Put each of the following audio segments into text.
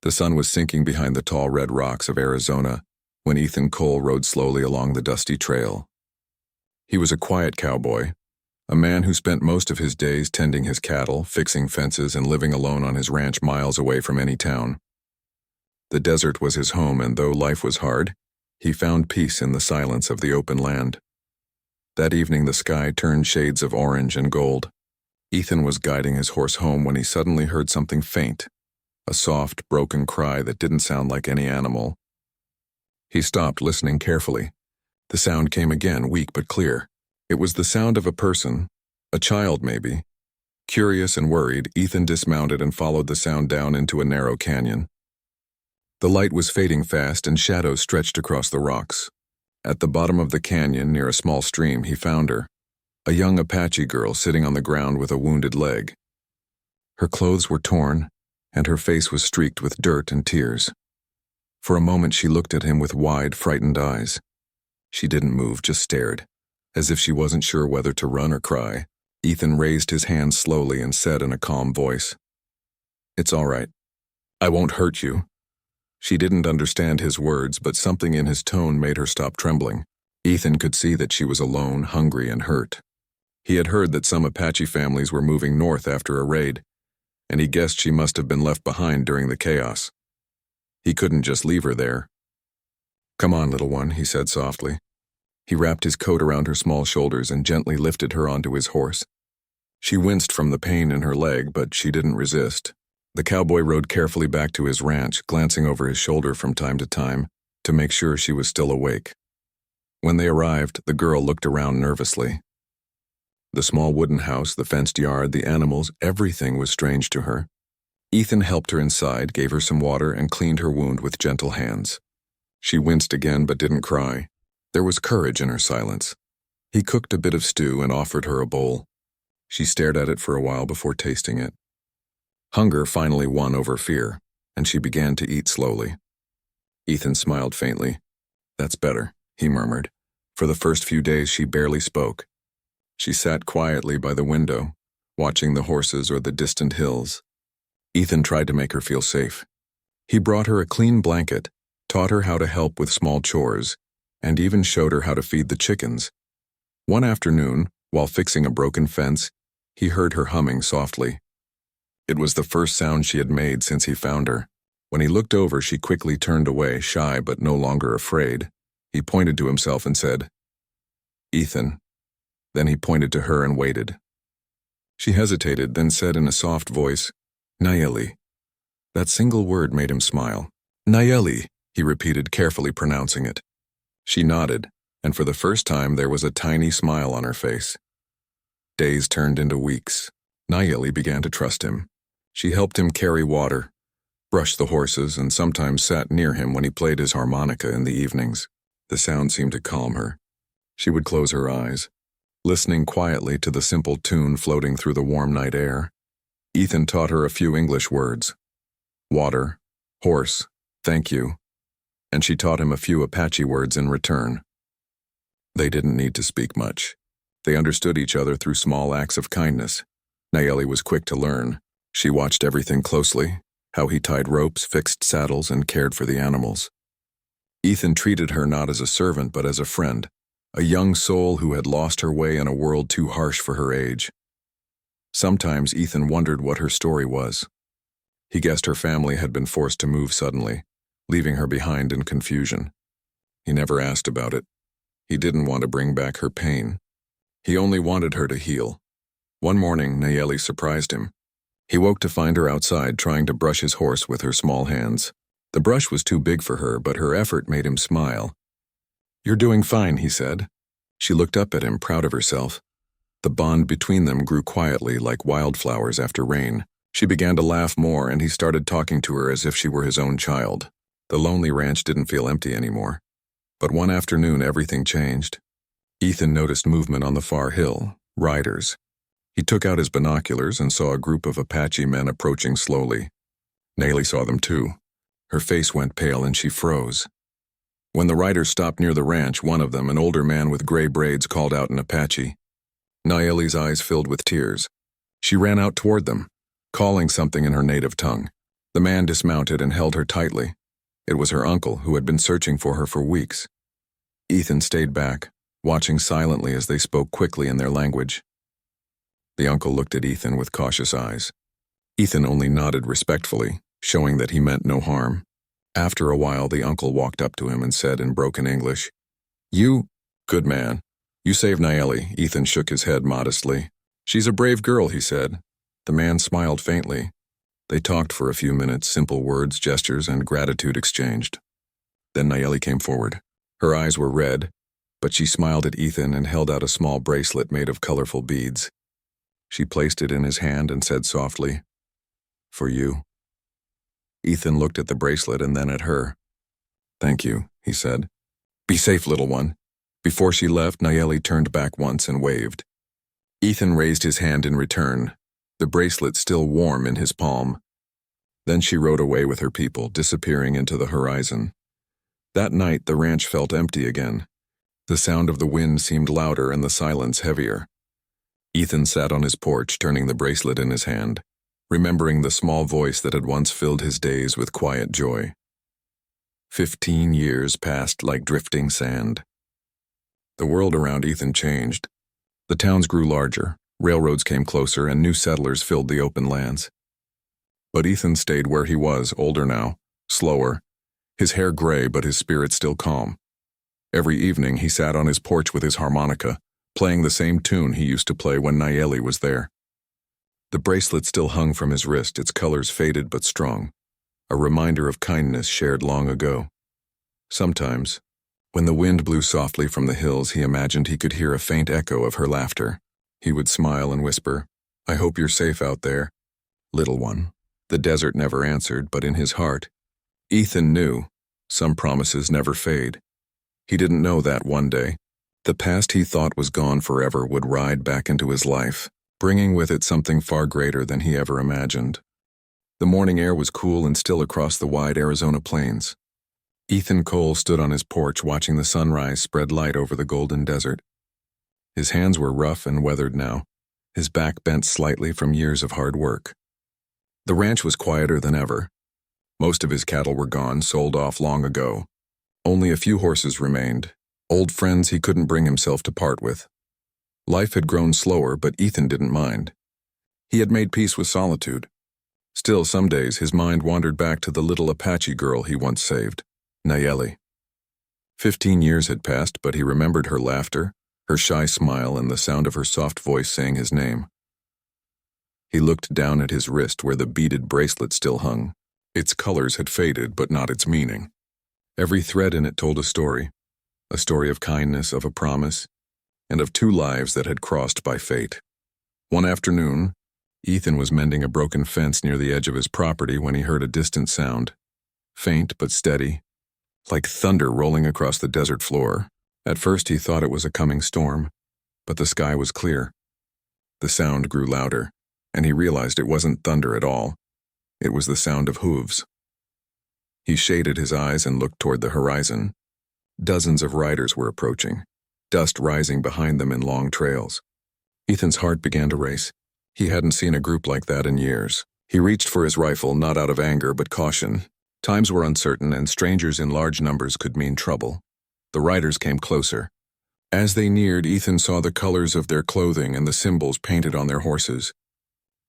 The sun was sinking behind the tall red rocks of Arizona when Ethan Cole rode slowly along the dusty trail. He was a quiet cowboy, a man who spent most of his days tending his cattle, fixing fences, and living alone on his ranch miles away from any town. The desert was his home, and though life was hard, he found peace in the silence of the open land. That evening the sky turned shades of orange and gold. Ethan was guiding his horse home when he suddenly heard something faint, a soft, broken cry that didn't sound like any animal. He stopped, listening carefully. The sound came again, weak but clear. It was the sound of a person, a child maybe. Curious and worried, Ethan dismounted and followed the sound down into a narrow canyon. The light was fading fast and shadows stretched across the rocks. At the bottom of the canyon, near a small stream, he found her, a young Apache girl sitting on the ground with a wounded leg. Her clothes were torn, and her face was streaked with dirt and tears. For a moment she looked at him with wide, frightened eyes. She didn't move, just stared, as if she wasn't sure whether to run or cry. Ethan raised his hand slowly and said in a calm voice, "It's all right. I won't hurt you." She didn't understand his words, but something in his tone made her stop trembling. Ethan could see that she was alone, hungry, and hurt. He had heard that some Apache families were moving north after a raid, and he guessed she must have been left behind during the chaos. He couldn't just leave her there. "Come on, little one," he said softly. He wrapped his coat around her small shoulders and gently lifted her onto his horse. She winced from the pain in her leg, but she didn't resist. The cowboy rode carefully back to his ranch, glancing over his shoulder from time to make sure she was still awake. When they arrived, the girl looked around nervously. The small wooden house, the fenced yard, the animals, everything was strange to her. Ethan helped her inside, gave her some water, and cleaned her wound with gentle hands. She winced again but didn't cry. There was courage in her silence. He cooked a bit of stew and offered her a bowl. She stared at it for a while before tasting it. Hunger finally won over fear, and she began to eat slowly. Ethan smiled faintly. "That's better," he murmured. For the first few days she barely spoke. She sat quietly by the window, watching the horses or the distant hills. Ethan tried to make her feel safe. He brought her a clean blanket, taught her how to help with small chores, and even showed her how to feed the chickens. One afternoon, while fixing a broken fence, he heard her humming softly. It was the first sound she had made since he found her. When he looked over, she quickly turned away, shy but no longer afraid. He pointed to himself and said, "Ethan." Then he pointed to her and waited. She hesitated, then said in a soft voice, "Nayeli." That single word made him smile. "Nayeli," he repeated, carefully pronouncing it. She nodded, and for the first time there was a tiny smile on her face. Days turned into weeks. Nayeli began to trust him. She helped him carry water, brushed the horses, and sometimes sat near him when he played his harmonica in the evenings. The sound seemed to calm her. She would close her eyes, listening quietly to the simple tune floating through the warm night air. Ethan taught her a few English words: water, horse, thank you, and she taught him a few Apache words in return. They didn't need to speak much. They understood each other through small acts of kindness. Nayeli was quick to learn. She watched everything closely, how he tied ropes, fixed saddles, and cared for the animals. Ethan treated her not as a servant but as a friend, a young soul who had lost her way in a world too harsh for her age. Sometimes Ethan wondered what her story was. He guessed her family had been forced to move suddenly, leaving her behind in confusion. He never asked about it. He didn't want to bring back her pain. He only wanted her to heal. One morning, Nayeli surprised him. He woke to find her outside trying to brush his horse with her small hands. The brush was too big for her, but her effort made him smile. "You're doing fine," he said. She looked up at him, proud of herself. The bond between them grew quietly, like wildflowers after rain. She began to laugh more, and he started talking to her as if she were his own child. The lonely ranch didn't feel empty anymore. But one afternoon, everything changed. Ethan noticed movement on the far hill, riders. He took out his binoculars and saw a group of Apache men approaching slowly. Nayeli saw them too. Her face went pale and she froze. When the riders stopped near the ranch, one of them, an older man with gray braids, called out in Apache. Nayeli's eyes filled with tears. She ran out toward them, calling something in her native tongue. The man dismounted and held her tightly. It was her uncle, who had been searching for her for weeks. Ethan stayed back, watching silently as they spoke quickly in their language. The uncle looked at Ethan with cautious eyes. Ethan only nodded respectfully, showing that he meant no harm. After a while, the uncle walked up to him and said in broken English, "You, good man. You saved Nayeli." Ethan shook his head modestly. "She's a brave girl," he said. The man smiled faintly. They talked for a few minutes, simple words, gestures, and gratitude exchanged. Then Nayeli came forward. Her eyes were red, but she smiled at Ethan and held out a small bracelet made of colorful beads. She placed it in his hand and said softly, "For you." Ethan looked at the bracelet and then at her. "Thank you," he said. "Be safe, little one." Before she left, Nayeli turned back once and waved. Ethan raised his hand in return, the bracelet still warm in his palm. Then she rode away with her people, disappearing into the horizon. That night, the ranch felt empty again. The sound of the wind seemed louder and the silence heavier. Ethan sat on his porch, turning the bracelet in his hand, remembering the small voice that had once filled his days with quiet joy. 15 years passed like drifting sand. The world around Ethan changed. The towns grew larger, railroads came closer, and new settlers filled the open lands. But Ethan stayed where he was, older now, slower, his hair gray but his spirit still calm. Every evening he sat on his porch with his harmonica, playing the same tune he used to play when Nayeli was there. The bracelet still hung from his wrist, its colors faded but strong, a reminder of kindness shared long ago. Sometimes, when the wind blew softly from the hills, he imagined he could hear a faint echo of her laughter. He would smile and whisper, "I hope you're safe out there, little one." The desert never answered, but in his heart, Ethan knew some promises never fade. He didn't know that one day, the past he thought was gone forever would ride back into his life, bringing with it something far greater than he ever imagined. The morning air was cool and still across the wide Arizona plains. Ethan Cole stood on his porch watching the sunrise spread light over the golden desert. His hands were rough and weathered now, his back bent slightly from years of hard work. The ranch was quieter than ever. Most of his cattle were gone, sold off long ago. Only a few horses remained, old friends he couldn't bring himself to part with. Life had grown slower, but Ethan didn't mind. He had made peace with solitude. Still, some days his mind wandered back to the little Apache girl he once saved, Nayeli. 15 years had passed, but he remembered her laughter, her shy smile, and the sound of her soft voice saying his name. He looked down at his wrist where the beaded bracelet still hung. Its colors had faded, but not its meaning. Every thread in it told a story of kindness, of a promise, and of two lives that had crossed by fate. One afternoon, Ethan was mending a broken fence near the edge of his property when he heard a distant sound, faint but steady, like thunder rolling across the desert floor. At first he thought it was a coming storm, but the sky was clear. The sound grew louder, and he realized it wasn't thunder at all. It was the sound of hooves. He shaded his eyes and looked toward the horizon. Dozens of riders were approaching, dust rising behind them in long trails. Ethan's heart began to race. He hadn't seen a group like that in years. He reached for his rifle, not out of anger but caution. Times were uncertain, and strangers in large numbers could mean trouble. The riders came closer. As they neared, Ethan saw the colors of their clothing and the symbols painted on their horses.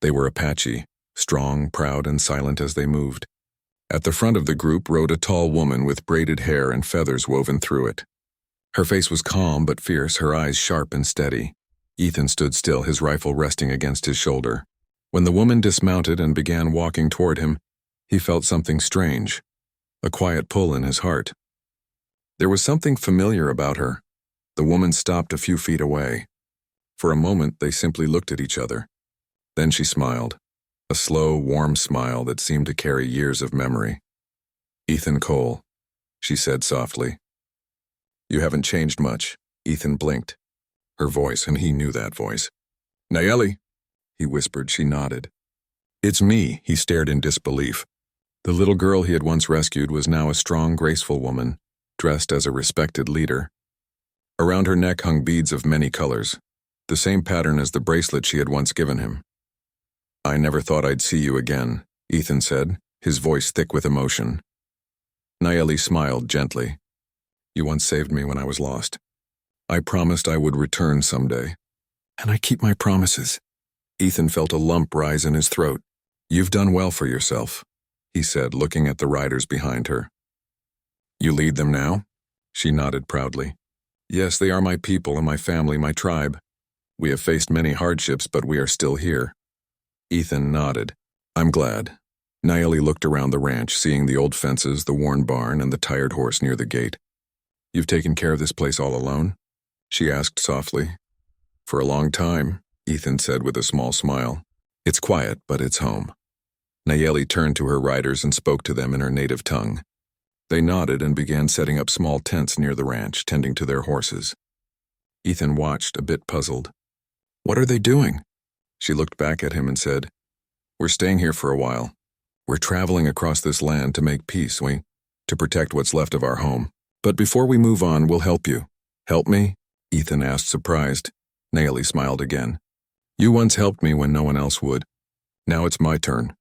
They were Apache, strong, proud, and silent as they moved. At the front of the group rode a tall woman with braided hair and feathers woven through it. Her face was calm but fierce, her eyes sharp and steady. Ethan stood still, his rifle resting against his shoulder. When the woman dismounted and began walking toward him, he felt something strange, a quiet pull in his heart. There was something familiar about her. The woman stopped a few feet away. For a moment, they simply looked at each other. Then she smiled, a slow, warm smile that seemed to carry years of memory. "Ethan Cole," she said softly. "You haven't changed much." Ethan blinked. Her voice, and he knew that voice. "Nayeli," he whispered. She nodded. "It's me," he stared in disbelief. The little girl he had once rescued was now a strong, graceful woman, dressed as a respected leader. Around her neck hung beads of many colors, the same pattern as the bracelet she had once given him. "I never thought I'd see you again," Ethan said, his voice thick with emotion. Nayeli smiled gently. You once saved me when I was lost. I promised I would return someday. And I keep my promises. Ethan felt a lump rise in his throat. You've done well for yourself, he said, looking at the riders behind her. You lead them now? She nodded proudly. Yes, they are my people and my family, my tribe. We have faced many hardships, but we are still here. Ethan nodded. I'm glad. Nayeli looked around the ranch, seeing the old fences, the worn barn, and the tired horse near the gate. You've taken care of this place all alone? She asked softly. For a long time, Ethan said with a small smile. It's quiet, but it's home. Nayeli turned to her riders and spoke to them in her native tongue. They nodded and began setting up small tents near the ranch, tending to their horses. Ethan watched, a bit puzzled. What are they doing? She looked back at him and said, We're staying here for a while. We're traveling across this land to make peace, to protect what's left of our home. But before we move on, we'll help you. Help me? Ethan asked, surprised. Nayeli smiled again. You once helped me when no one else would. Now it's my turn.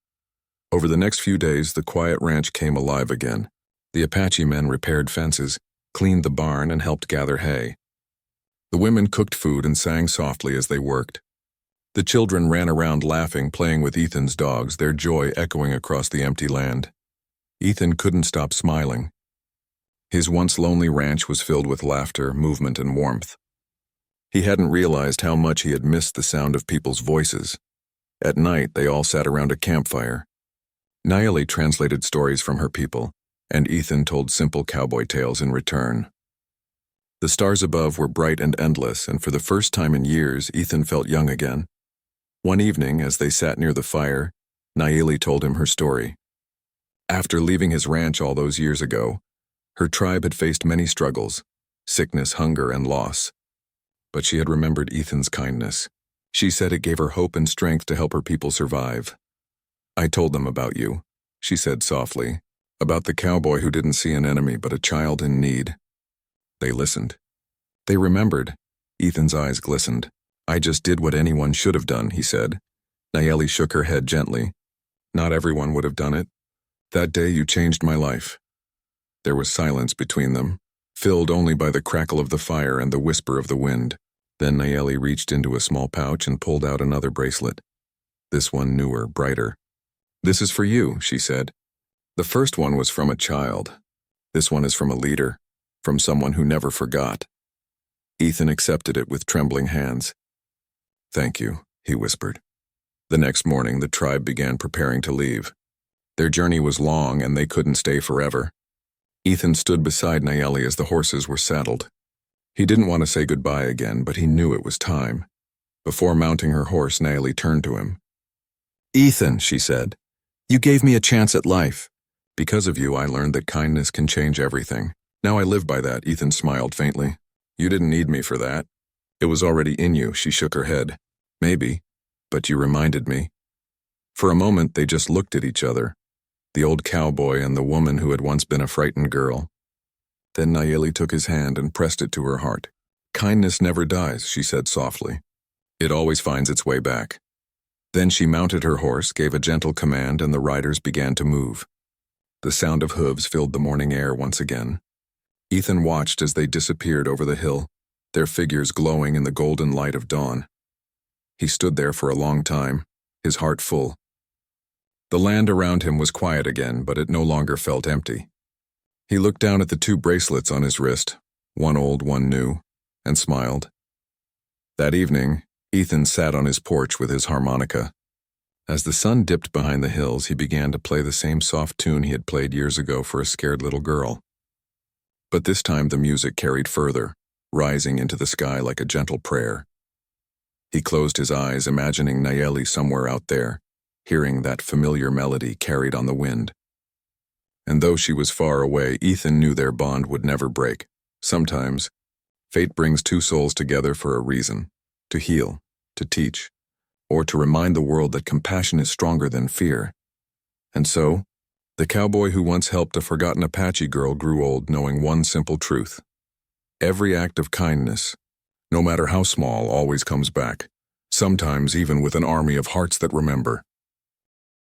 Over the next few days, the quiet ranch came alive again. The Apache men repaired fences, cleaned the barn, and helped gather hay. The women cooked food and sang softly as they worked. The children ran around laughing, playing with Ethan's dogs, their joy echoing across the empty land. Ethan couldn't stop smiling. His once lonely ranch was filled with laughter, movement, and warmth. He hadn't realized how much he had missed the sound of people's voices. At night, they all sat around a campfire. Nayeli translated stories from her people, and Ethan told simple cowboy tales in return. The stars above were bright and endless, and for the first time in years, Ethan felt young again. One evening, as they sat near the fire, Nayeli told him her story. After leaving his ranch all those years ago, her tribe had faced many struggles, sickness, hunger, and loss. But she had remembered Ethan's kindness. She said it gave her hope and strength to help her people survive. I told them about you, she said softly, about the cowboy who didn't see an enemy but a child in need. They listened. They remembered. Ethan's eyes glistened. I just did what anyone should have done, he said. Nayeli shook her head gently. Not everyone would have done it. That day you changed my life. There was silence between them, filled only by the crackle of the fire and the whisper of the wind. Then Nayeli reached into a small pouch and pulled out another bracelet. This one newer, brighter. This is for you, she said. The first one was from a child. This one is from a leader, from someone who never forgot. Ethan accepted it with trembling hands. Thank you, he whispered. The next morning, the tribe began preparing to leave. Their journey was long and they couldn't stay forever. Ethan stood beside Nayeli as the horses were saddled. He didn't want to say goodbye again, but he knew it was time. Before mounting her horse, Nayeli turned to him. Ethan, she said, you gave me a chance at life. Because of you, I learned that kindness can change everything. Now I live by that, Ethan smiled faintly. You didn't need me for that. It was already in you, she shook her head. Maybe, but you reminded me. For a moment, they just looked at each other, the old cowboy and the woman who had once been a frightened girl. Then Nayeli took his hand and pressed it to her heart. Kindness never dies, she said softly. It always finds its way back. Then she mounted her horse, gave a gentle command, and the riders began to move. The sound of hooves filled the morning air once again. Ethan watched as they disappeared over the hill, their figures glowing in the golden light of dawn. He stood there for a long time, his heart full. The land around him was quiet again, but it no longer felt empty. He looked down at the two bracelets on his wrist, one old, one new, and smiled. That evening, Ethan sat on his porch with his harmonica. As the sun dipped behind the hills, he began to play the same soft tune he had played years ago for a scared little girl. But this time the music carried further, rising into the sky like a gentle prayer. He closed his eyes, imagining Nayeli somewhere out there, hearing that familiar melody carried on the wind. And though she was far away, Ethan knew their bond would never break. Sometimes, fate brings two souls together for a reason, to heal, to teach, or to remind the world that compassion is stronger than fear. And so, the cowboy who once helped a forgotten Apache girl grew old knowing one simple truth. Every act of kindness, no matter how small, always comes back, sometimes even with an army of hearts that remember.